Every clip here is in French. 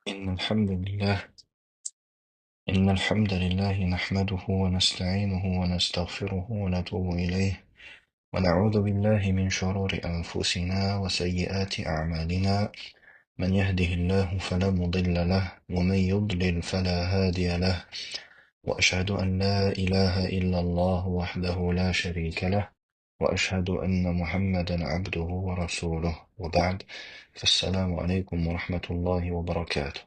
إن الحمد لله إن الحمد لله نحمده ونستعينه ونستغفره ونتوب إليه ونعوذ بالله من شرور أنفسنا وسيئات أعمالنا من يهده الله فلا مضل له ومن يضلل فلا هادي له وأشهد أن لا إله إلا الله وحده لا شريك له وأشهد أن محمدا عبده ورسوله وبعد فالسلام عليكم ورحمة الله وبركاته.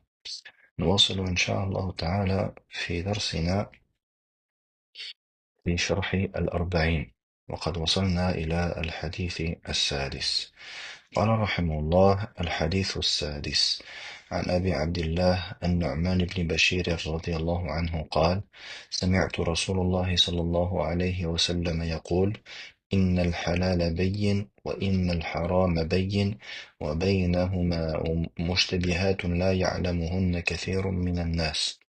نواصل إن شاء الله تعالى في درسنا في شرح الأربعين، وقد وصلنا إلى الحديث السادس. قال رحمه الله: الحديث السادس عن أبي عبد الله النعمان بن بشير رضي الله عنه قال: سمعت رسول الله صلى الله عليه وسلم يقول: إن الحلال بين وإن الحرام بين وبينهما مشتبهات لا يعلمهن كثير من الناس.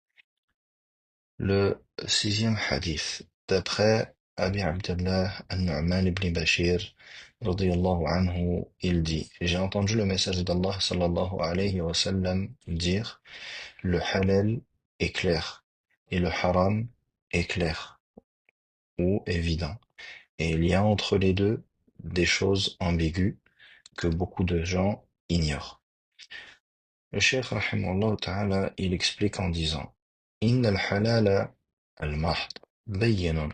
Le sixième hadith, d'après Abi Abdallah al-Nu'man ibn Bashir, radiyallahu anhu, il dit: j'ai entendu le message d'Allah sallallahu alayhi wa sallam dire: le halal est clair et le haram est clair ou évident. Et il y a entre les deux des choses ambiguës que beaucoup de gens ignorent. Le cheikh rahimahullah ta'ala, il explique en disant: Inna al-halala al-mahd bayyinun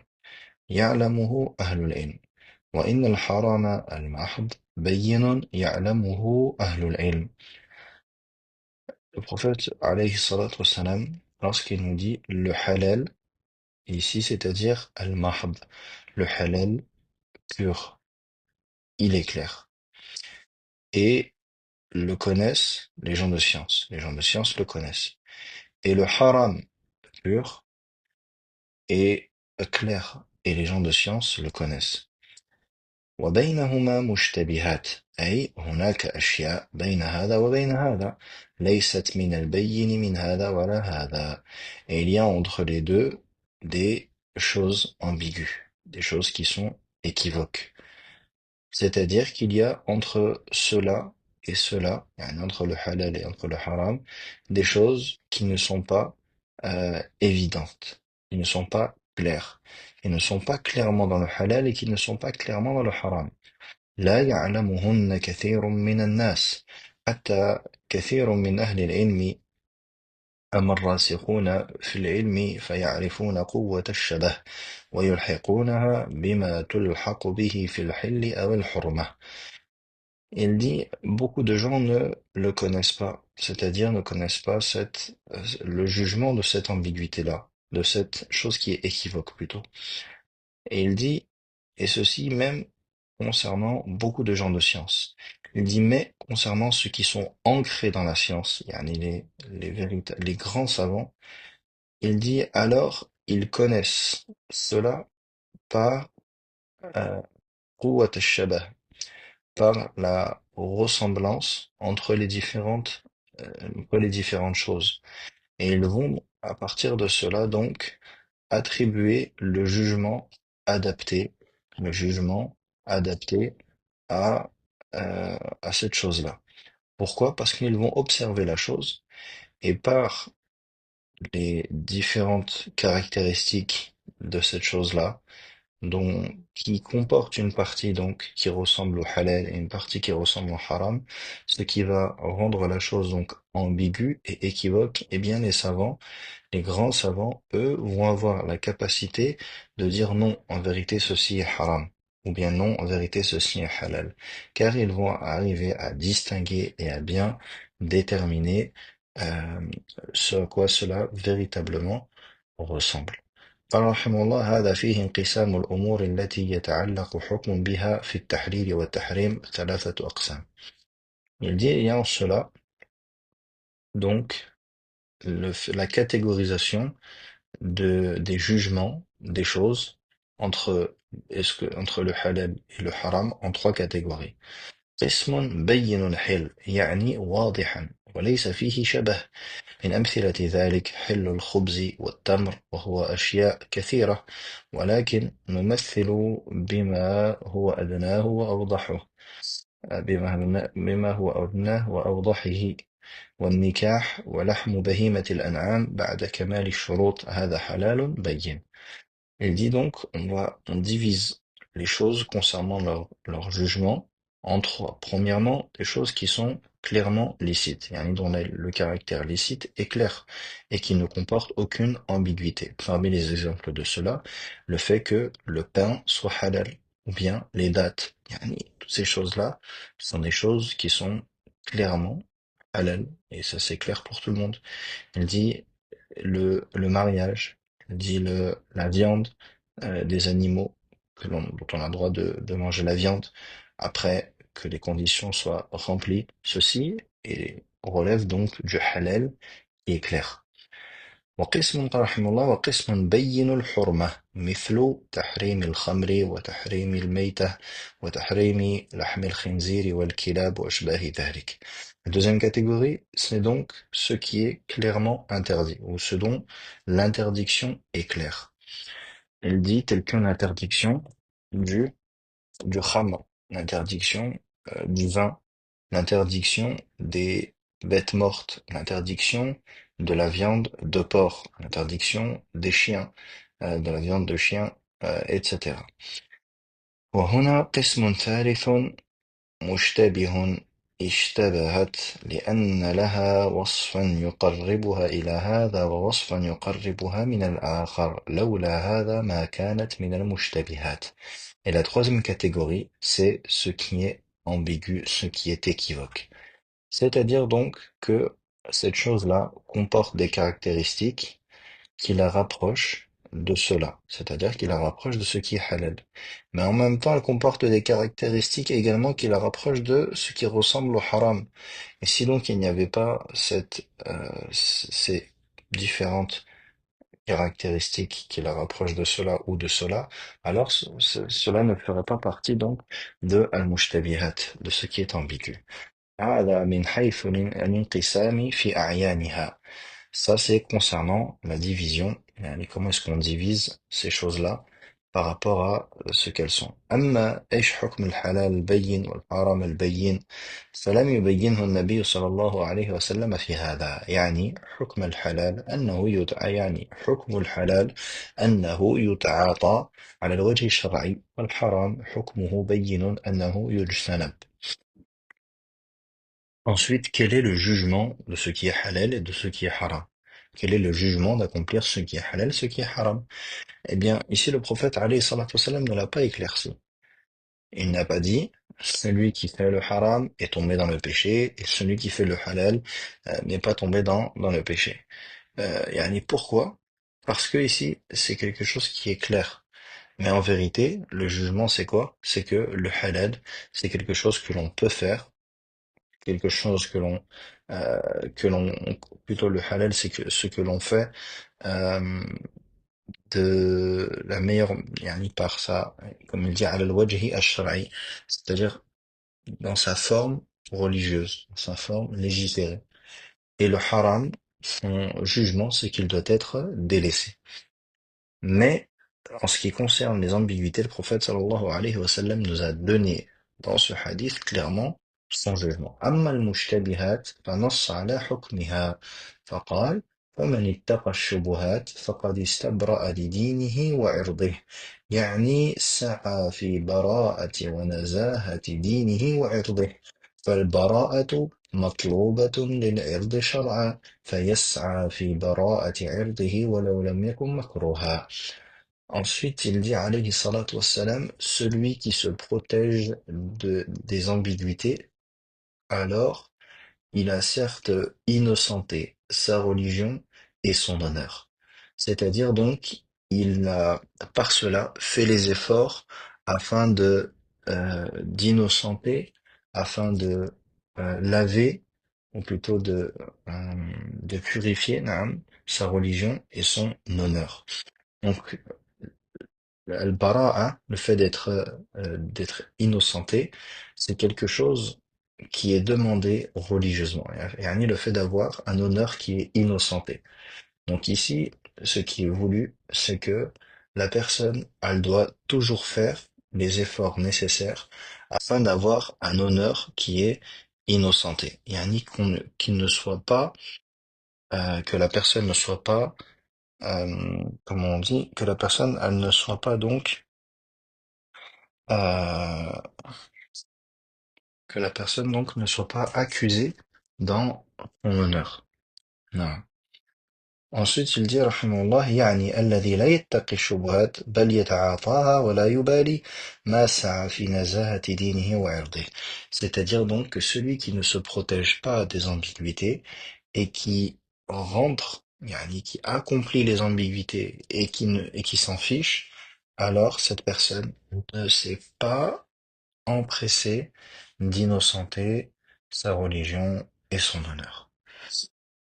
ya'lamuhu ahlul ilm wa inna al-harama al-mahd bayyinun ya'lamuhu ahlul ilm. Le prophète alayhi salatu wassalam, lorsqu'il nous dit le halal ici, c'est-à-dire al-mahd, le halal pur, il est clair. Et le connaissent les gens de science. Les gens de science le connaissent. Et le haram pur est clair et les gens de science le connaissent. وبينهما مشتبهات أي هناك أشياء بين هذا وبين هذا ليست من البين من هذا ولا هذا. Et il y a entre les deux des choses ambiguës, des choses qui sont équivoques. C'est-à-dire qu'il y a entre cela et cela, entre le halal et entre le haram, des choses qui ne sont pas évidentes, qui ne sont pas claires, qui ne sont pas clairement dans le halal et qui ne sont pas clairement dans le haram. لا يعلمهن كثير من الناس حتى كثير من أهل العلم أما الراسخون في العلم فيعرفون قوة الشبه ويلحقونها بما تلحق به في الحل أو الحرمة. Il dit, beaucoup de gens ne le connaissent pas, c'est-à-dire ne connaissent pas le jugement de cette ambiguïté-là, de cette chose qui est équivoque plutôt. Et il dit, et ceci même concernant beaucoup de gens de science. Il dit, mais concernant ceux qui sont ancrés dans la science, yani les grands savants, il dit, alors ils connaissent cela par quwwat al-shabah, par la ressemblance entre les différentes choses. Et ils vont, à partir de cela, donc, attribuer le jugement adapté à, à cette chose-là. Pourquoi? Parce qu'ils vont observer la chose et par les différentes caractéristiques de cette chose-là, qui comporte une partie donc qui ressemble au halal et une partie qui ressemble au haram, ce qui va rendre la chose donc ambiguë et équivoque, eh bien les grands savants, eux, vont avoir la capacité de dire non, en vérité ceci est haram, ou bien non, en vérité ceci est halal, car ils vont arriver à distinguer et à bien déterminer euh, ce à quoi cela véritablement ressemble. قال رحمه الله: هذا فيه انقسام الأمور التي يتعلق حكم بها في التحليل والتحريم ثلاثة أقسام. Il dit, il y a en cela, donc, la catégorisation des jugements, des choses, entre le halal et le haram, en trois catégories. قسم بين الحل يعني واضحا وليس فيه شبه من أمثلة ذلك حل الخبز والتمر وهو أشياء كثيرة ولكن نمثل بما هو أدناه وأوضحه بما هو أدناه وأوضحه والنكاح ولحم بهيمة الأنعام بعد كمال الشروط هذا حلال بين. Il dit donc, on divise les choses concernant leur jugement en trois. Premièrement, des choses qui sont clairement licites, yani dont le caractère licite est clair et qui ne comporte aucune ambiguïté. Parmi les exemples de cela, le fait que le pain soit halal, ou bien les dates. Yani, toutes ces choses-là sont des choses qui sont clairement halal, et ça c'est clair pour tout le monde. Il dit le mariage, il dit la viande des animaux dont on a le droit de manger la viande après que les conditions soient remplies. Ceci relève donc du halal qui est clair. وقسم رحمه الله وقسم بين الحرمة مثل تحريم الخمر وتحريم الميتة وتحريم لحم الخنزير والكلاب وأشباه ذلك. La deuxième catégorie, c'est donc ce qui est clairement interdit, ou ce dont l'interdiction est claire. Elle dit tel que l'interdiction du, du khamr, l'interdiction du vin, l'interdiction des bêtes mortes, l'interdiction de la viande de porc, l'interdiction des chiens, de la viande de chien, etc. وهنا قسم ثالث مشتبه اشتبهت لأن لها وصفا يقربها إلى هذا ووصفا يقربها من الآخر لولا هذا ما كانت من المشتبهات. Et la troisième catégorie, c'est ce qui est ambigu, ce qui est équivoque. C'est-à-dire donc que cette chose-là comporte des caractéristiques qui la rapprochent de cela, c'est-à-dire qui la rapprochent de ce qui est halal. Mais en même temps, elle comporte des caractéristiques également qui la rapprochent de ce qui ressemble au haram. Et si donc il n'y avait pas ces différentes caractéristiques qui la rapprochent de cela ou de cela, alors cela ne ferait pas partie donc de al-mushtabihat, de ce qui est ambigu. هذا من حيث الانقسام في أعيانها. Ça, c'est concernant la division, يعني comment est-ce qu'on divise ces choses-là par rapport à ce qu'elles sont. أما إيش حكم الحلال البين والحرام البين فلم يبينه النبي صلى الله عليه وسلم في هذا. يعني حكم الحلال أنه يعني حكم الحلال أنه يتعاطى على الوجه الشرعي والحرام حكمه بين أنه يجتنب. Ensuite, quel est le jugement de ce qui est halal et de ce qui est haram? Quel est le jugement d'accomplir ce qui est halal, ce qui est haram? Eh bien, ici, le prophète, alayhi salatu wassalam, ne l'a pas éclairci. Il n'a pas dit, celui qui fait le haram est tombé dans le péché, et celui qui fait le halal n'est pas tombé dans le péché. Yani, pourquoi? Parce que ici, c'est quelque chose qui est clair. Mais en vérité, le jugement, c'est quoi? C'est que le halal, c'est quelque chose que l'on peut faire, quelque chose euh, que l'on, plutôt le halal, c'est que ce que l'on fait euh, de la meilleure, yani par ça, comme il dit, al wajhi ash-shar'i, c'est-à-dire dans sa forme religieuse, dans sa forme légiférée. Et le haram, son jugement, c'est qu'il doit être délaissé. Mais en ce qui concerne les ambiguïtés, le prophète sallallahu alayhi wa sallam nous a donné dans ce hadith clairement son jugement. أما المشتبهات فنص على حكمها فقال فمن اتقى الشبهات فقد استبرأ لدينه وعرضه يعني سعى في براءة ونزاهة دينه وعرضه فالبراءة مطلوبة للعرض شرعا فيسعى في براءة عرضه ولو لم يكن مكروها. Ensuite, il dit, alayhi salatu wassalam, celui qui se protège des ambiguïtés, alors il a certes innocenté sa religion et son honneur. C'est-à-dire donc, il a par cela fait les efforts afin d'innocenter, afin de laver, ou plutôt de purifier naam, sa religion et son honneur. Donc, Al-Bara'a, le fait d'être innocenté, c'est quelque chose qui est demandé religieusement. Yani le fait d'avoir un honneur qui est innocenté. Donc ici, ce qui est voulu, c'est que la personne, elle doit toujours faire les efforts nécessaires afin d'avoir un honneur qui est innocenté. Yani qu'il ne soit pas, que la personne ne soit pas, comment on dit, que la personne, elle ne soit pas donc, euh, que la personne donc ne soit pas accusée dans son honneur. Non. Ensuite, il dit, rahimahullah, يعني الذي لا يتقي الشبهات بل يتعاطاها ولا يبالي ما سعى في نزاهة دينه وعرضه. C'est-à-dire donc que celui qui ne se protège pas des ambiguïtés et qui rentre, yani qui accomplit les ambiguïtés et qui s'en fiche, alors cette personne ne s'est pas empressée d'innocenter sa religion et son honneur.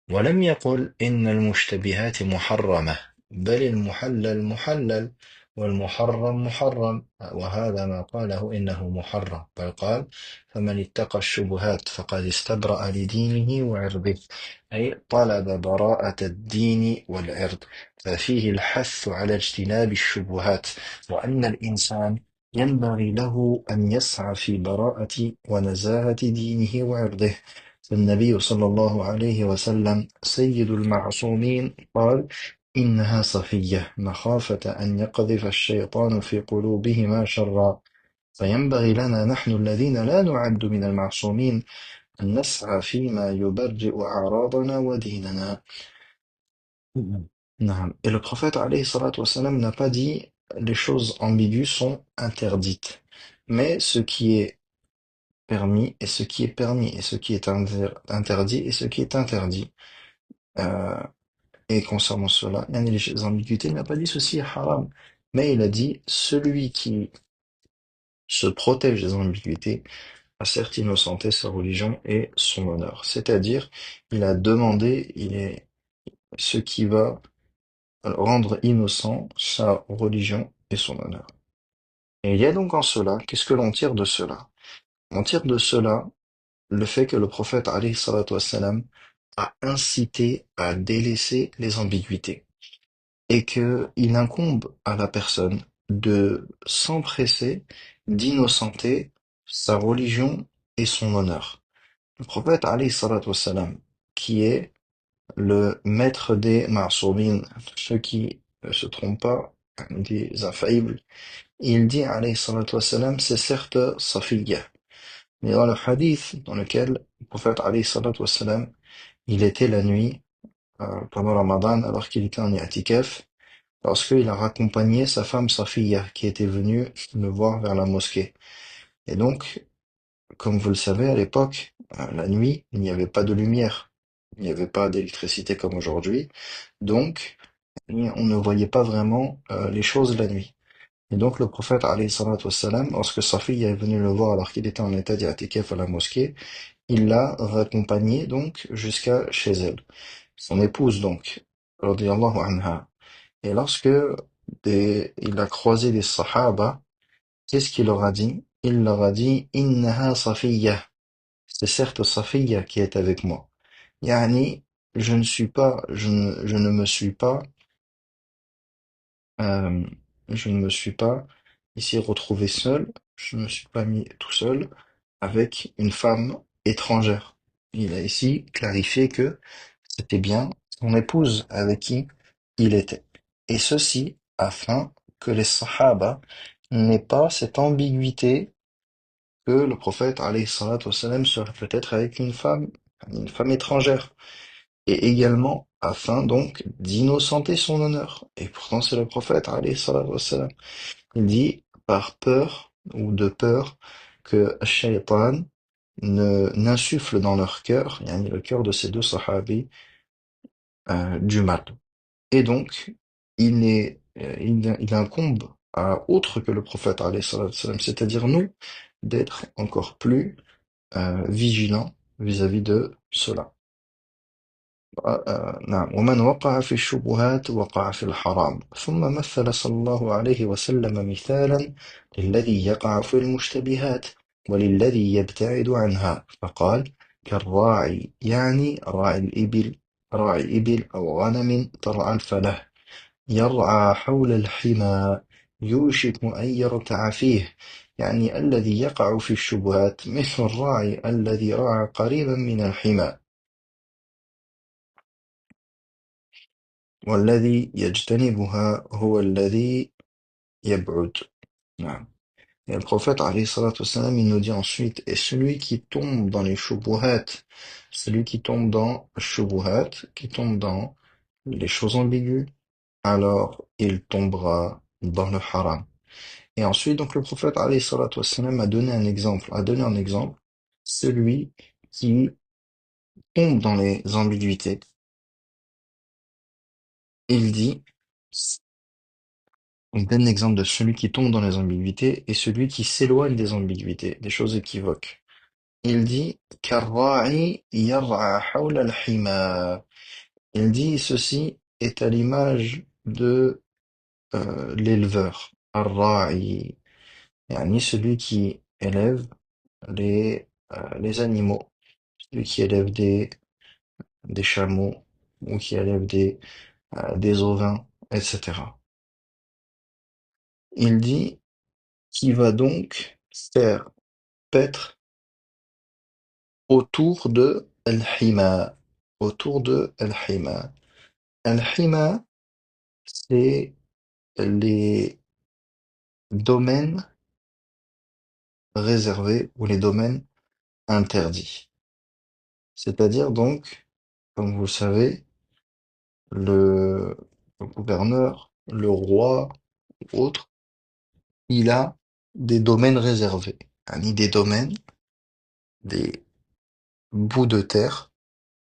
ولم يقل إن المشتبهات محرمة بل المحلل محلل والمحرم محرم وهذا ما قاله إنه محرم بل قال فمن اتقى الشبهات فقد استبرأ لدينه وعرضه أي طلب براءة الدين والعرض ففيه الحث على اجتناب الشبهات وأن الإنسان ينبغي له أن يسعى في براءة ونزاهة دينه وعرضه النبي صلى الله عليه وسلم سيد المعصومين قال إنها صفية مخافة أن يقذف الشيطان في قلوبهما شرا فينبغي لنا نحن الذين لا نعد من المعصومين أن نسعى فيما يبرئ أعراضنا وديننا. نعم. Et le prophète alayhi salatu wassalam n'a pas dit les choses ambiguës sont interdites. Mais ce qui est permis et ce qui est permis et ce qui est interdit et ce qui est interdit. Euh, et concernant cela, il y a les ambiguïtés, il n'a pas dit ceci est haram, mais il a dit celui qui se protège des ambiguïtés a certes innocenté sa religion et son honneur. C'est-à-dire, il a demandé, il est ce qui va rendre innocent sa religion et son honneur. Et il y a donc en cela, qu'est-ce que l'on tire de cela? On tire de cela le fait que le prophète alayhi salatu wassalam a incité à délaisser les ambiguïtés et que il incombe à la personne de s'empresser d'innocenter sa religion et son honneur. Le prophète alayhi salatu wassalam, qui est le maître des ma'soumin, ceux qui ne se trompent pas, des infaillibles, il dit alayhi salatu wassalam, c'est certes Safiyya. Mais dans le hadith dans lequel le prophète alayhi salatu wassalam, il était la nuit pendant Ramadan alors qu'il était en i'tikaf, lorsqu'il a raccompagné sa femme Safiya qui était venue le voir vers la mosquée. Et donc, comme vous le savez, à l'époque, la nuit, il n'y avait pas de lumière, il n'y avait pas d'électricité comme aujourd'hui, donc on ne voyait pas vraiment les choses la nuit. Et donc le prophète alayhi salatu wassalam, lorsque Safiya est venu le voir alors qu'il était en état d'i'tikaf à la mosquée, il l'a raccompagné donc jusqu'à chez elle. Son épouse donc, radiyallahu anha. Et lorsque il a croisé des sahaba, qu'est-ce qu'il leur a dit? Il leur a dit, Innaha Safiyya. C'est certes Safiyya qui est avec moi. Yani, je ne me suis pas, euh, je ne me suis pas ici retrouvé seul, je ne me suis pas mis tout seul avec une femme étrangère. Il a ici clarifié que c'était bien son épouse avec qui il était. Et ceci afin que les Sahaba n'aient pas cette ambiguïté que le prophète alayhi salatu wassalam serait peut-être avec une femme étrangère. Et également afin donc d'innocenter son honneur. Et pourtant c'est le prophète alayhi salatu wassalam. Il dit par peur ou de peur que Shaitan ne n'insuffle dans leur cœur, yani le cœur de ces deux sahabis, du mal. Et donc, il incombe à autre que le prophète, alayhi salatu wassalam, c'est-à-dire nous, d'être encore plus vigilants vis-à-vis de cela. نعم ومن وقع في الشبهات وقع في الحرام ثم مثل صلى الله عليه وسلم مثالا للذي يقع في المشتبهات وللذي يبتعد عنها فقال كالراعي يعني راعي إبل أو غنم ترعى الفلاح يرعى حول الحمى يوشك أن يرتع فيه يعني الذي يقع في الشبهات مثل الراعي الذي رعى قريبا من الحمى والذي يجتنبها هو الذي يبعد. نعم. Et le prophète, alayhi salatu wassalam, il nous dit ensuite, et celui qui tombe dans les shubuhat, celui qui tombe dans shubuhat, qui tombe dans les choses ambiguës, alors il tombera dans le haram. Et ensuite, donc, le prophète, alayhi salatu wassalam, a donné un exemple, celui qui tombe dans les ambiguïtés. Il dit, on donne l'exemple de celui qui tombe dans les ambiguïtés et celui qui s'éloigne des ambiguïtés, des choses équivoques. Il dit, Karra'i yar'a hawla al-hima. Il dit, ceci est à l'image de l'éleveur. Ar-ra'i, yani celui qui élève les animaux, celui qui élève des chameaux ou qui élève des ovins, etc. Il dit, qui va donc faire paître autour de Al-Hima. Autour de Al-Hima. Al-Hima, c'est les domaines réservés ou les domaines interdits. C'est-à-dire donc, comme vous le savez, le, le gouverneur, le roi, autre, il a des domaines réservés. Yani des domaines, des bouts de terre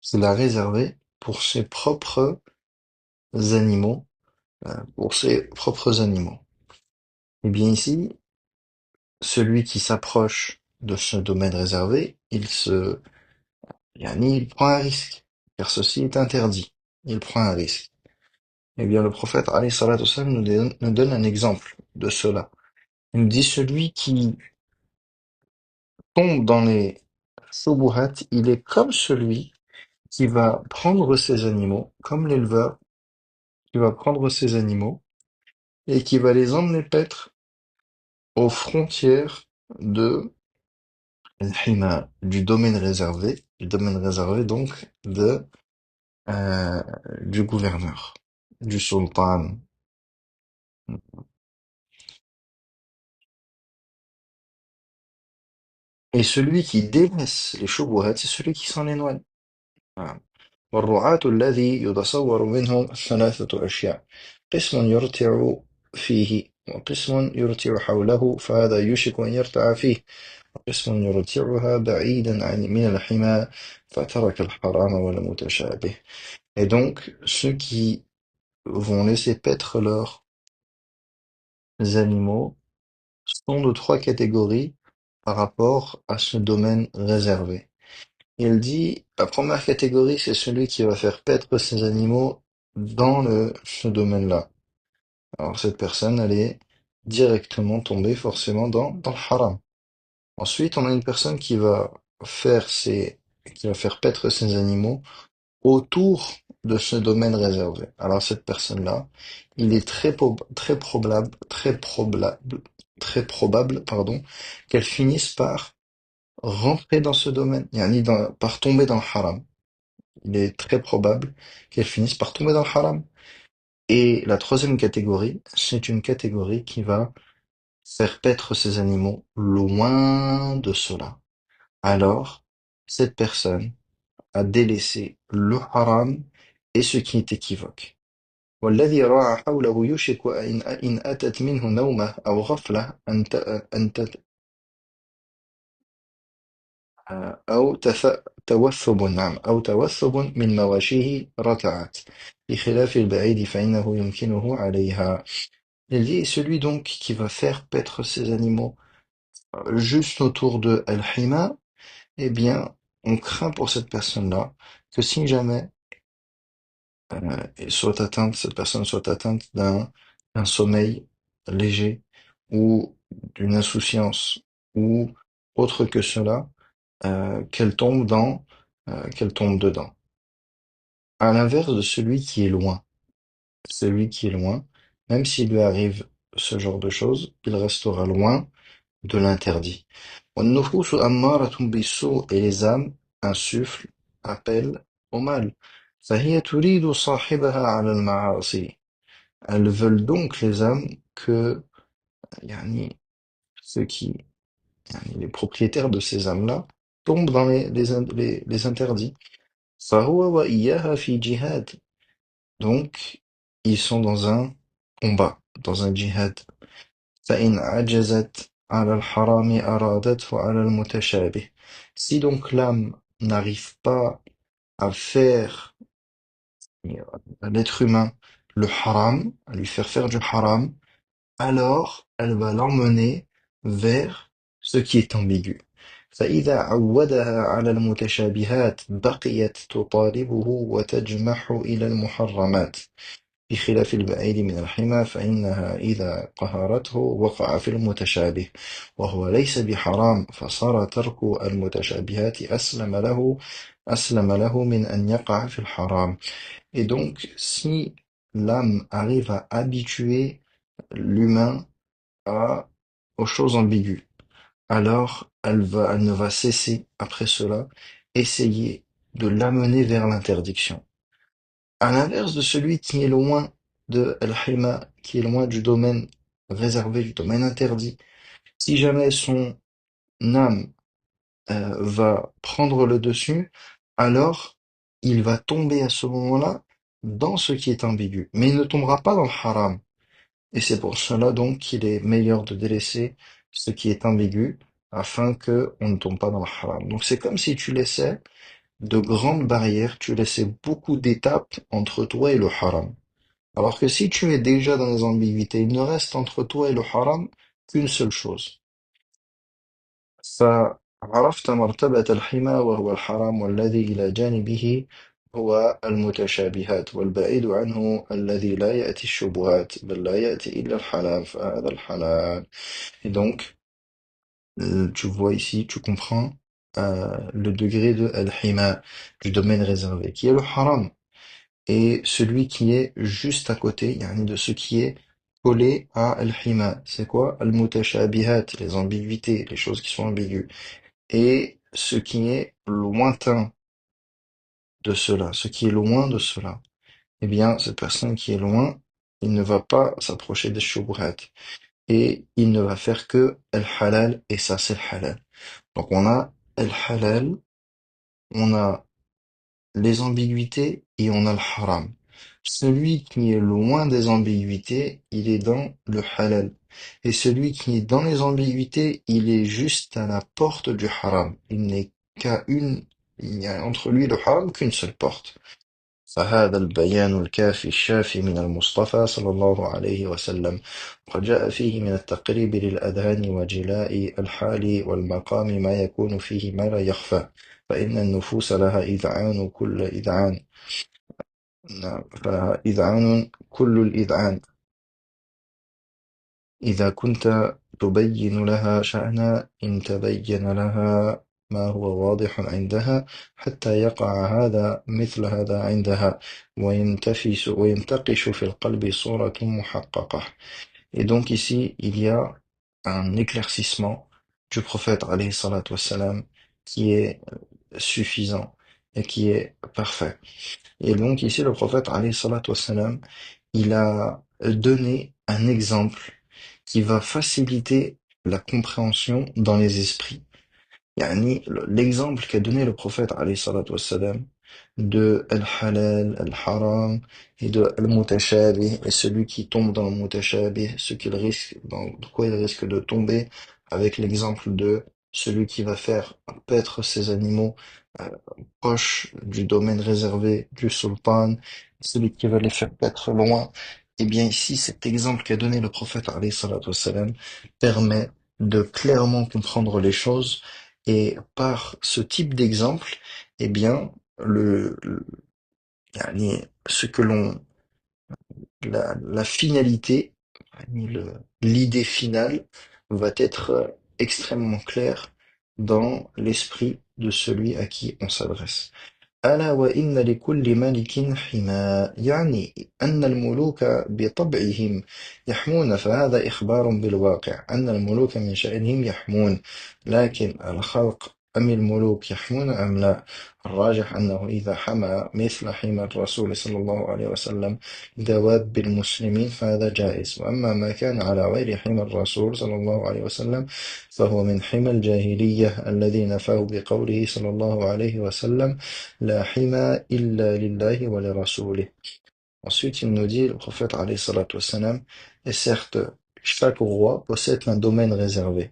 qu'il a réservés pour ses propres animaux, pour ses propres animaux. Eh bien ici, celui qui s'approche de ce domaine réservé, il prend un risque, car ceci est interdit. Il prend un risque. Eh bien, le prophète, alayhi salatu wassalam, nous donne un exemple de cela. Il nous dit, celui qui tombe dans les shubuhat, il est comme celui qui va prendre ses animaux, comme l'éleveur qui va prendre ses animaux, et qui va les emmener paître aux frontières de Al-Hima, du domaine réservé donc euh, du gouverneur, du sultan. Et celui qui délaisse les shubuhat, c'est celui qui s'en éloigne. نعم. والرعاة الذي يتصور منهم ثلاثة أشياء: قسم يرتع فيه، وقسم يرتع حوله فهذا يوشك أن يرتع فيه، وقسم يرتعها بعيدا من الحمى فترك الحرام والمتشابه. Et donc, ceux qui vont laisser paître leurs animaux sont de trois catégories par rapport à ce domaine réservé. Il dit, la première catégorie, c'est celui qui va faire paître ses animaux dans ce domaine-là. Alors cette personne, elle est directement tombée forcément dans le haram. Ensuite, on a une personne qui va faire paître ses animaux autour de ce domaine réservé. Alors cette personne-là, il est très probable, pardon, qu'elle finisse par rentrer dans ce domaine, par tomber dans le haram. Il est très probable qu'elle finisse par tomber dans le haram. Et la troisième catégorie, c'est une catégorie qui va faire paître ses animaux loin de cela. Alors, cette personne a délaissé le haram et ce qui est équivoque. والذي راى حوله يوشك إن أتت منه نومة أو غفلة أو توثب، نعم، أو توثب من مواشيه رتعت، بخلاف البعيد فإنه يمكنه عليها. Il dit, celui donc qui va faire paître ses animaux juste autour de Al-Hima, eh bien, on craint pour cette personne-là que si jamais cette personne soit atteinte d'un sommeil léger ou d'une insouciance ou autre que cela, qu'elle tombe dedans. À l'inverse de celui qui est loin. Celui qui est loin, même s'il lui arrive ce genre de choses, il restera loin de l'interdit. وَالنُّفُوسُ أَمَّارَةٌ بِالسُّوءِ et les âmes insufflent, appellent au mal. فَهِيَ تُرِيدُ صَاحِبَهَا عَلَى الْمَعَاصِي. Elles veulent donc les âmes que yani, ceux qui, yani, les propriétaires de ces âmes-là tombent dans les interdits. فَهُوَ وَإِيَّاهَا فِي جِهَادٍ. Donc, ils sont dans un combat, dans un djihad. فإن عجزت على الحرام أرادته على المتشابه. Si donc l'âme n'arrive pas à faire à l'être humain le haram, à lui faire faire du haram, alors elle va l'emmener vers ce qui est ambigu. فإذا عودها على المتشابهات بقيت تطالبه وتجمح إلى المحرمات. بخلاف البعيد من الحمى فإنها إذا قهرته وقع في المتشابه وهو ليس بحرام فصار ترك المتشابهات أسلم له من أن يقع في الحرام. Et donc, si l'âme arrive à habituer l'humain aux choses ambiguës, alors elle ne va cesser, après cela, essayer de l'amener vers l'interdiction. À l'inverse de celui qui est loin de Al-Hima, qui est loin du domaine réservé, du domaine interdit, si jamais son âme va prendre le dessus, alors il va tomber à ce moment-là dans ce qui est ambigu. Mais il ne tombera pas dans le haram. Et c'est pour cela donc qu'il est meilleur de délaisser ce qui est ambigu afin que on ne tombe pas dans le haram. Donc c'est comme si tu laissais de grandes barrières, tu laissais beaucoup d'étapes entre toi et le haram. Alors que si tu es déjà dans les ambiguïtés, il ne reste entre toi et le haram qu'une seule chose. فعرفت مرتبة الحمى وهو الحرام والذي إلى جانبه هو المتشابهات والبعيد عنه الذي لا يأتي الشبهات بل لا يأتي إلا الحلال فهذا الحلال. Et donc, tu vois ici, tu comprends le degré de al-hima, du domaine réservé, qui est le haram. Et celui qui est juste à côté, yani de ce qui est collé à al-hima. C'est quoi? Al-mutashabihat, les ambiguïtés, les choses qui sont ambiguës. Et ce qui est lointain de cela, ce qui est loin de cela, eh bien, cette personne qui est loin, il ne va pas s'approcher des shubuhat. Et il ne va faire que al-halal, et ça c'est le halal. Donc on a al-halal, on a les ambiguïtés et on a le haram. Celui qui est loin des ambiguïtés, il est dans le halal. Et celui qui est dans les ambiguïtés, il est juste à la porte du haram. Il n'est qu'à il n'y a entre lui et le haram qu'une seule porte. فهذا البيان الكافي الشافي من المصطفى صلى الله عليه وسلم وقد جاء فيه من التقريب للأذهان وجلاء الحال والمقام ما يكون فيه ما لا يخفى فإن النفوس لها إذعان كل إذعان نعم فإذعان كل الإذعان إذا كنت تبين لها شأنا إن تبين لها ما هو واضح عندها حتى يقع هذا مثل هذا عندها وينتقش في القلب صورة محققة. Et donc ici, il y a un éclaircissement du prophète alayhi salatu wassalam qui est suffisant et qui est parfait. Et donc ici, le prophète alayhi salatu wassalam, il a donné un exemple qui va faciliter la compréhension dans les esprits. Yani, l'exemple qu'a donné le prophète alayhi salatu wassalam de al-halal, al-haram et de al-mutashabih et celui qui tombe dans le mutashabih, ce qu'il risque, dans quoi il risque de tomber, avec l'exemple de celui qui va faire paître ses animaux euh, proches du domaine réservé du sultan, celui qui va les faire paître loin. Eh bien ici, cet exemple qu'a donné le prophète alayhi salatu wassalam permet de clairement comprendre les choses et par ce type d'exemple, eh bien, yani, ce que l'on, la finalité, yani l'idée finale va être extrêmement claire dans l'esprit de celui à qui on s'adresse. ألا وإن لكل ملك حمى يعني أن الملوك بطبعهم يحمون فهذا إخبار بالواقع أن الملوك من شأنهم يحمون لكن الخلق أم الملوك يحمون أم لا الراجح أنه إذا حمى مثل حمى الرسول صلى الله عليه وسلم دواب المسلمين فهذا جائز وأما ما كان على غير حمى الرسول صلى الله عليه وسلم فهو من حمى الجاهلية الذي نفاه بقوله صلى الله عليه وسلم لا حمى إلا لله ولرسوله. Ensuite, il nous dit, le prophète alayhi salatu wassalam, et certes, chaque roi possède un domaine réservé.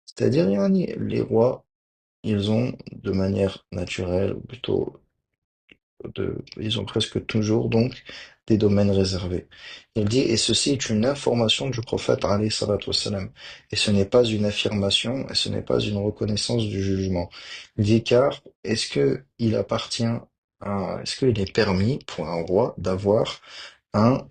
C'est-à-dire, yani, les rois, ils ont de manière naturelle, ou plutôt ils ont presque toujours donc des domaines réservés. Il dit, et ceci est une information du prophète alayhi salatu wassalam, et ce n'est pas une affirmation, et ce n'est pas une reconnaissance du jugement. Il dit, car est-ce qu'il est permis pour un roi d'avoir un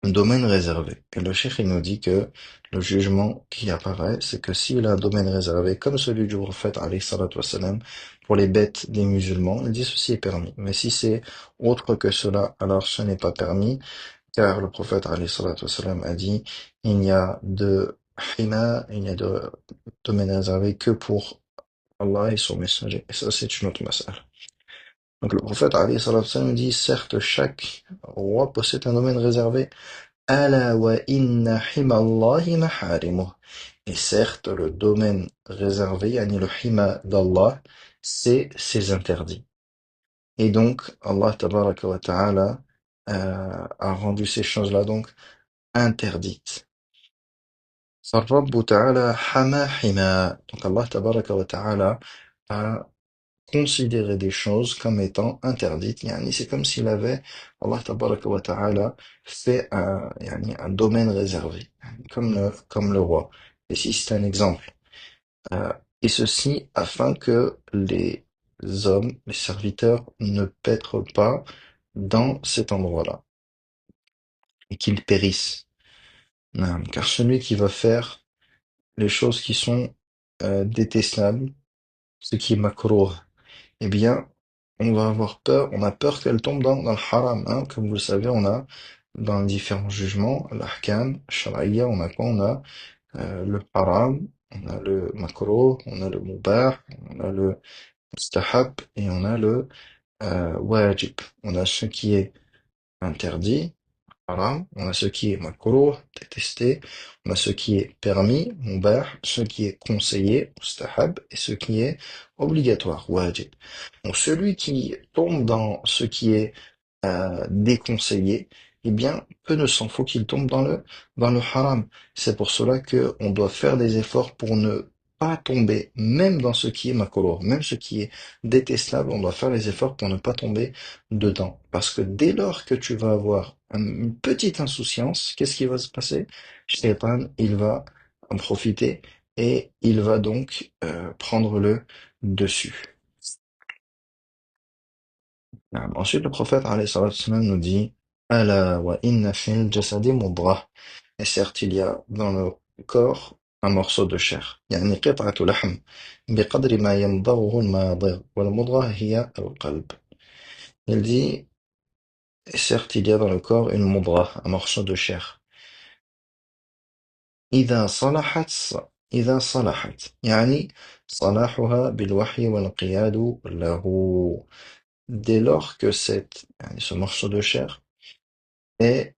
domaine réservé? Et le cheikh il nous dit que le jugement qui apparaît, c'est que s'il a un domaine réservé, comme celui du prophète alayhi salatu wassalam, pour les bêtes des musulmans, il dit ceci est permis. Mais si c'est autre que cela, alors ce n'est pas permis, car le prophète alayhi salatu wassalam a dit, il n'y a de hima, il n'y a de domaine réservé que pour Allah et son messager. Et ça, c'est une autre mas'ala. Donc le prophète alayhi salatu wassalam dit, certes, chaque roi possède un domaine réservé, ألا وإن حمى الله محارمه. Et certes, le domaine réservé, yani le hima d'Allah, c'est ses interdits. Et donc, Allah tabaraka wa ta'ala a rendu ces choses-là donc interdites. فالرب تعالى حمى حما. Donc Allah tabaraka wa ta'ala a considérer des choses comme étant interdites. Yani, c'est comme s'il avait, Allah tabaraka wa ta'ala, fait un domaine réservé, comme le roi. Et si c'est un exemple. Et ceci afin que les hommes, les serviteurs, ne pétrent pas dans cet endroit-là et qu'ils périssent. Car celui qui va faire les choses qui sont détestables, ce qui est makruh, eh bien, on va avoir peur, on a peur qu'elle tombe dans le haram, hein. Comme vous le savez, on a dans les différents jugements, l'ahkam, sharaïa, on a quoi? On a le haram, on a le makruh, on a le mubah, on a le mustahab et on a le wajib. On a ce qui est interdit, haram, on a ce qui est makruh, détesté, on a ce qui est permis, mubah, ce qui est conseillé, mustahab, et ce qui est obligatoire, wajib. Donc celui qui tombe dans ce qui est déconseillé, eh bien, peu ne s'en faut qu'il tombe dans le haram. C'est pour cela que on doit faire des efforts pour ne pas tomber, même dans ce qui est makruh, même ce qui est détestable, on doit faire les efforts pour ne pas tomber dedans. Parce que dès lors que tu vas avoir une petite insouciance, qu'est-ce qui va se passer? Shaitan, il va en profiter et il va donc prendre le dessus. Ensuite, le prophète alayhi salatu wassalam, nous dit Ala wa inna fil jasadi mudghah. Et certes, il y a dans le corps un morceau de chair. يعني قطعة لحم بقدر ما يمضغه الماضغ والمضغة هي القلب. Il dit et certes, il y a dans le corps une mudghah, un morceau de chair. إذا صلحت إذا صلحت يعني صلاحها بالوحي والانقياد له. Dès lors que ce morceau de chair est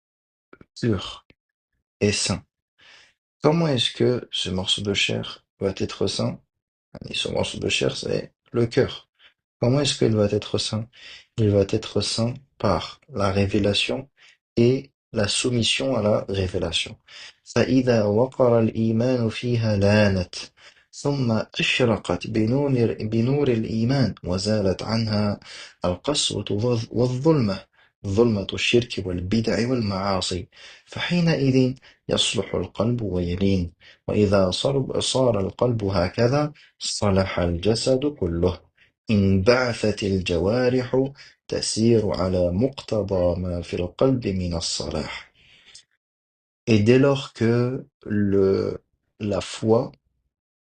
pur et sain. Comment est-ce que ce morceau de chair va être sain? Et ce morceau de chair, c'est le cœur. Comment est-ce qu'il va être saint? Il va être saint par la révélation et la soumission à la révélation. فإذا وقر الإيمان فيها لانت ثم أشرقت بنور الإيمان وزالت عنها القسوة والظلمة ظلمة الشرك والبدع والمعاصي فحينئذ يصلح القلب ويلين وإذا صار القلب هكذا صلح الجسد كله انبعثت الجوارح تسير على مقتضى ما في القلب من الصلاح. Et dès lors que la foi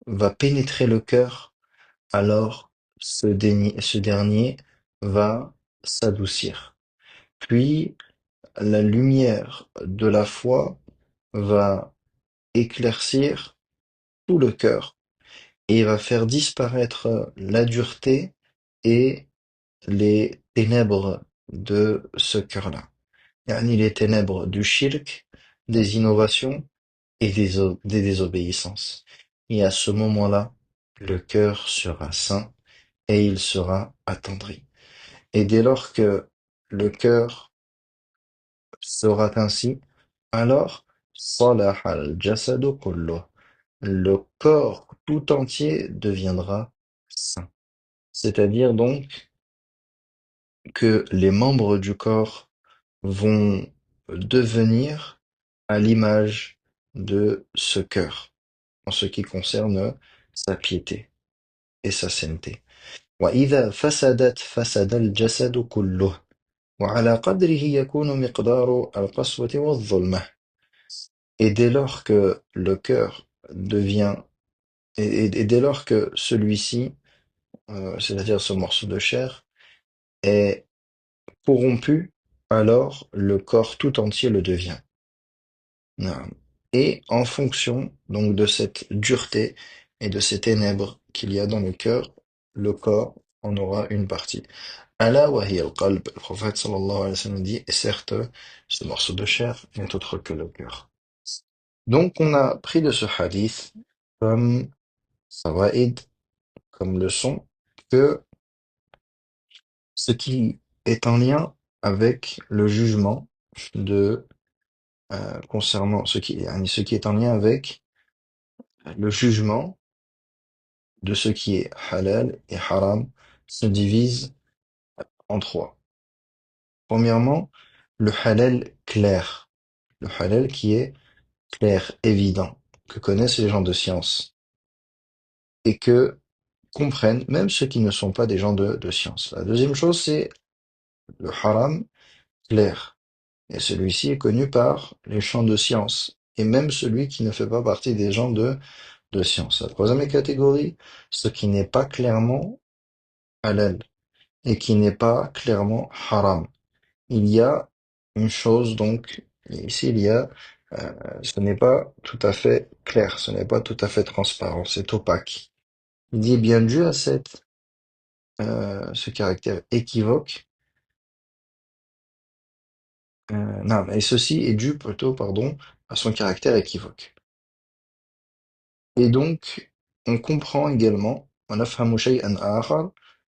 va pénétrer le cœur, alors ce dernier va s'adoucir. Puis la lumière de la foi va éclaircir tout le cœur et va faire disparaître la dureté et les ténèbres de ce cœur-là. Yani les ténèbres du shirk, des innovations et des désobéissances. Et à ce moment-là, le cœur sera saint et il sera attendri. Et dès lors que le cœur sera ainsi, alors صَلَحَ الْجَسَدُ كُلُّهُ. Le corps tout entier deviendra saint. C'est-à-dire donc que les membres du corps vont devenir à l'image de ce cœur, en ce qui concerne sa piété et sa sainteté. وإذا فسدت فسد الجسد كله وعلى قدره يكون مقدار القسوة والظلمة. Et dès lors que le cœur devient, et dès lors que celui-ci, c'est-à-dire ce morceau de chair, est corrompu, alors le corps tout entier le devient. Naam. Et en fonction donc de cette dureté et de ces ténèbres qu'il y a dans le cœur, le corps en aura une partie. Ala wa hiya al-qalb. Le prophète sallallahu alayhi wa sallam dit, et certes, ce morceau de chair n'est autre que le cœur. Donc on a pris de ce hadith comme fawaïd, comme leçon, que ce qui est en lien avec le jugement de concernant ce qui est en lien avec le jugement de ce qui est halal et haram se divise en trois. Premièrement, le halal clair, le halal qui est clair, évident, que connaissent les gens de science et que comprennent même ceux qui ne sont pas des gens de science. La deuxième chose, c'est le haram clair. Et celui-ci est connu par les gens de science et même celui qui ne fait pas partie des gens de science. La troisième catégorie, ce qui n'est pas clairement halal et qui n'est pas clairement haram. Il y a une chose donc, ici il y a, ce n'est pas tout à fait clair, ce n'est pas tout à fait transparent, c'est opaque. Il dit bien dû à ce caractère équivoque, non, et ceci est dû plutôt, pardon, à son caractère équivoque. Et donc, on comprend également, ونفهم شيئا آخر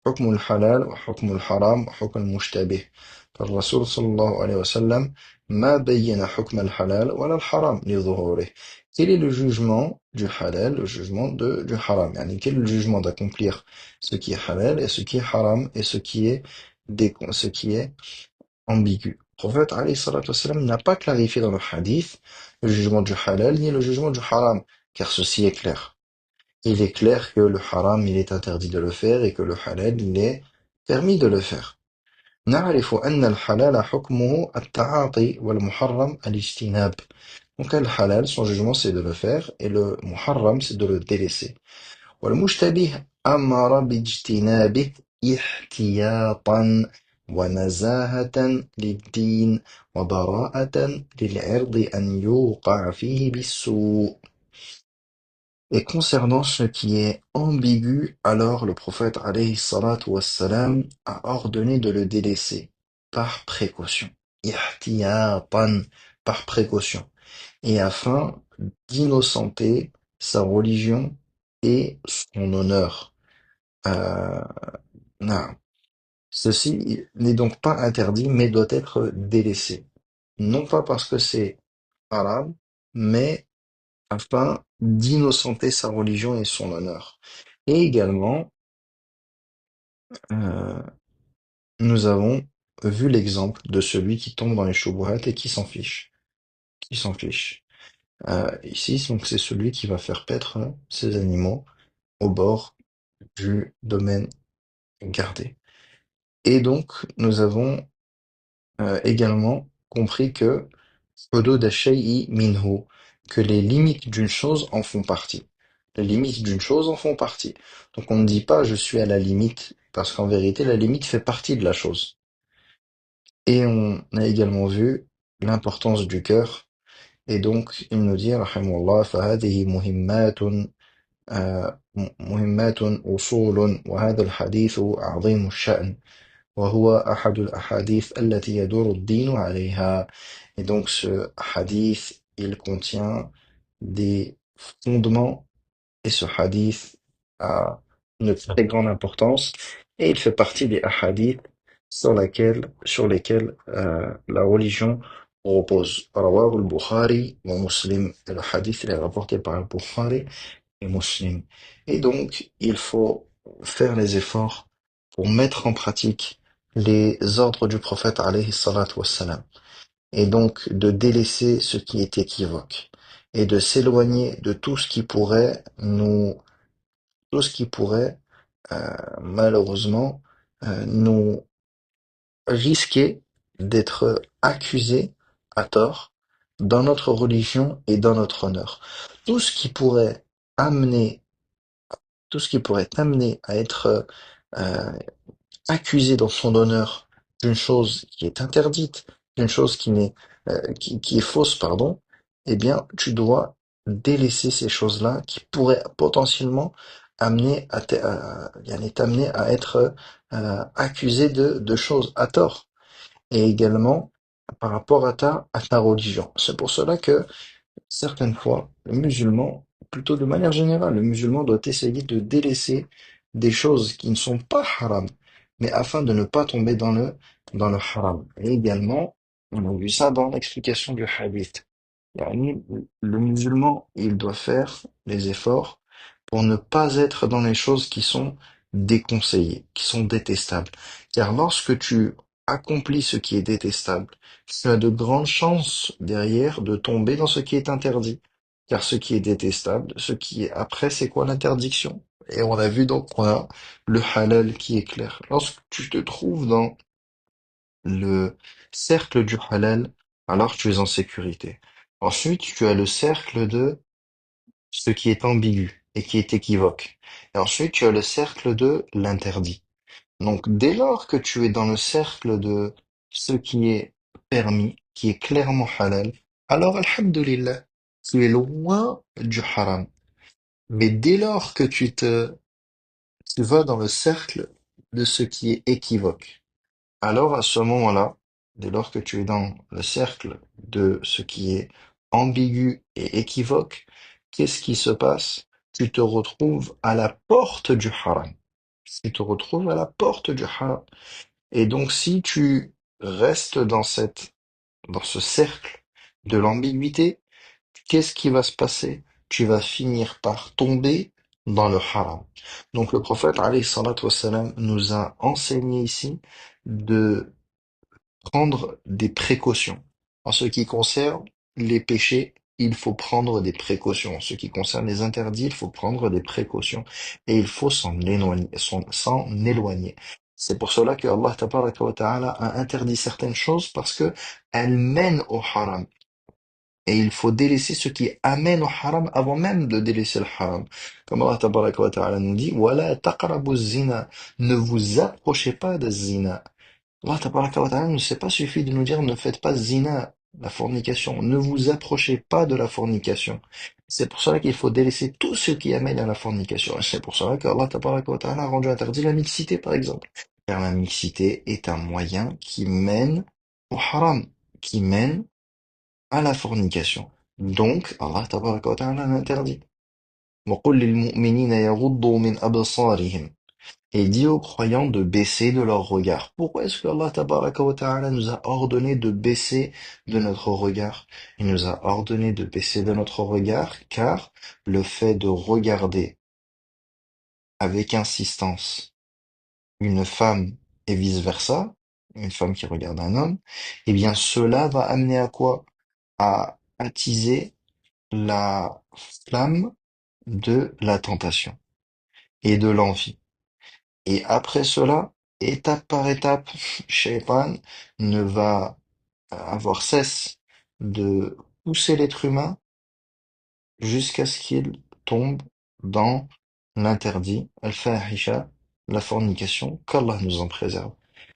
حكم الحلال وحكم الحرام وحكم المشتبه. فالرسول صلى الله عليه وسلم ما بين حكم الحلال ولا الحرام لظهوره. Quel est le jugement du halal, le jugement du haram? Yani, quel est le jugement d'accomplir ce qui est halal et ce qui est haram et ce qui est ambigu. Le prophète alayhi salatu wassalam, n'a pas clarifié dans le hadith le jugement du halal ni le jugement du haram, car ceci est clair. Il est clair que le haram, il est interdit de le faire et que le halal, il est permis de le faire. نعرف أن الحلال حكمه التعاطي والمحرم الاجتناب. Donc le halal, son jugement, c'est de le faire et le muharram, c'est de le délaisser. والمشتبه أمر باجتنابه احتياطا ونزاهة للدين وبراءة للعرض أن يوقع فيه بالسوء. Et concernant ce qui est ambigu, alors le prophète alayhi salatu wassalam a ordonné de le délaisser par précaution. Ihtiyatan, par précaution. Et afin d'innocenter sa religion et son honneur. Euh, non. Ceci n'est donc pas interdit, mais doit être délaissé. Non pas parce que c'est haram, mais afin d'innocenter sa religion et son honneur. Et également, euh, nous avons vu l'exemple de celui qui tombe dans les shubuhat et qui s'en fiche. Qui s'en fiche. Ici, donc, c'est celui qui va faire paître ses animaux au bord du domaine gardé. Et donc, nous avons également compris que hudud ash-shay'i minhu, que les limites d'une chose en font partie. Les limites d'une chose en font partie. Donc on ne dit pas je suis à la limite parce qu'en vérité, la limite fait partie de la chose. Et on a également vu l'importance du cœur. Et donc, il nous dit, rahimahullah, فهذه مهمات مهمات أصول وهذا الحديث عظيم الشأن وهو أحد الأحاديث التي يدور الدين عليها. Et donc, ce hadith, il contient des fondements et ce hadith a une très grande importance et il fait partie des hadiths sur lesquels la religion repose. Rawahu al-Bukhari wa Muslim. Et le hadith il est rapporté par al-Bukhari et Muslim. Et donc, il faut faire les efforts pour mettre en pratique les ordres du prophète alayhi salatu wassalam. Et donc, de délaisser ce qui est équivoque. Et de s'éloigner de tout ce qui pourrait malheureusement nous risquer d'être accusés à tort dans notre religion et dans notre honneur. Tout ce qui pourrait amener, tout ce qui pourrait amener à être euh, accusé dans son honneur d'une chose qui est interdite, d'une chose qui est fausse, pardon, eh bien, tu dois délaisser ces choses-là qui pourraient potentiellement yani t'amener à être accusé de choses à tort. Et également par rapport à ta religion. C'est pour cela que certaines fois, le musulman, plutôt de manière générale, le musulman doit essayer de délaisser des choses qui ne sont pas haram, mais afin de ne pas tomber dans le haram. Et également, on a vu ça dans l'explication du hadith. Yani, le musulman, il doit faire les efforts pour ne pas être dans les choses qui sont déconseillées, qui sont détestables. Car lorsque tu accomplis ce qui est détestable, tu as de grandes chances derrière de tomber dans ce qui est interdit. Car ce qui est détestable, ce qui est après, c'est quoi l'interdiction? Et on a vu donc on a le halal qui est clair. Lorsque tu te trouves dans le cercle du halal, alors tu es en sécurité. Ensuite, tu as le cercle de ce qui est ambigu et qui est équivoque. Et ensuite, tu as le cercle de l'interdit. Donc, dès lors que tu es dans le cercle de ce qui est permis, qui est clairement halal, alors, alhamdulillah, tu es loin du haram. Mais dès lors que tu vas dans le cercle de ce qui est équivoque, alors à ce moment-là, dès lors que tu es dans le cercle de ce qui est ambigu et équivoque, qu'est-ce qui se passe? Tu te retrouves à la porte du haram. Tu te retrouves à la porte du haram. Et donc, si tu restes dans ce cercle de l'ambiguïté, qu'est-ce qui va se passer? Tu vas finir par tomber dans le haram. Donc, le prophète, alayhi salatu wassalam, nous a enseigné ici de prendre des précautions. En ce qui concerne les péchés, il faut prendre des précautions. En ce qui concerne les interdits, il faut prendre des précautions. Et il faut s'en éloigner. C'est pour cela que Allah tabaraka wa ta'ala a interdit certaines choses parce que elles mènent au haram. Et il faut délaisser ce qui amène au haram avant même de délaisser le haram. Comme Allah tabaraka wa ta'ala nous dit, وَلَا تَقْرَبُوا الزِّنَا. Ne vous approchez pas de zina. Allah tabaraka wa ta'ala ne s'est pas suffi de nous dire ne faites pas zina, la fornication. Ne vous approchez pas de la fornication. C'est pour cela qu'il faut délaisser tout ce qui amène à la fornication. Et c'est pour cela que Allah tabaraka wa ta'ala a rendu interdit la mixité, par exemple. Car la mixité est un moyen qui mène au haram, qui mène à la fornication. Donc, Allah tabaraka wa ta'ala l'interdit. وَقُلْ لِلْمُؤْمِنِينَ يَغُضُّوا مِنْ أَبْصَارِهِمْ. Et dit aux croyants de baisser de leur regard. Pourquoi est-ce que Allah tabaraka wa ta'ala nous a ordonné de baisser de notre regard? Il nous a ordonné de baisser de notre regard car le fait de regarder avec insistance une femme et vice-versa, une femme qui regarde un homme, eh bien cela va amener à quoi? À attiser la flamme de la tentation et de l'envie. Et après cela, étape par étape, Shaitan ne va avoir cesse de pousser l'être humain jusqu'à ce qu'il tombe dans l'interdit, al-fahisha, la fornication, qu'Allah nous en préserve.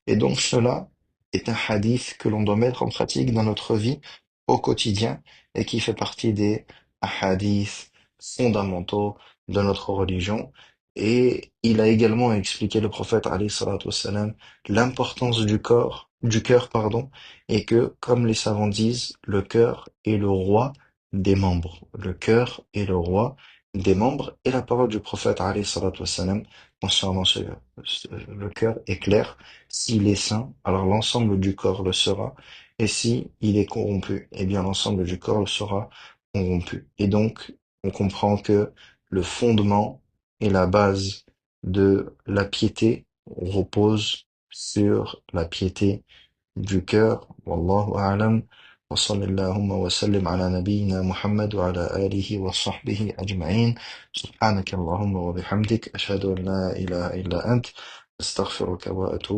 Et donc cela est un hadith que l'on doit mettre en pratique dans notre vie au quotidien et qui fait partie des hadiths fondamentaux de notre religion. Et il a également expliqué, le prophète alayhi salatu wassalam, l'importance du cœur, pardon, et que, comme les savants disent, le cœur est le roi des membres. Le cœur est le roi des membres, et la parole du prophète alayhi salatu wassalam concernant le cœur est claire. S'il est sain, alors l'ensemble du corps le sera, et si il est corrompu, eh bien l'ensemble du corps le sera corrompu. Et donc, on comprend que le fondement et la base de la piété repose sur la piété du cœur. Wallahu a'lam. Wa sallallahu wa sallim ala nabiyyina Muhammad wa ala alihi wa sahbihi ajma'in. Subhanaka Allahumma wa bihamdik. Ashhadu an la ilaha illa ant. Astaghfiruka wa atubu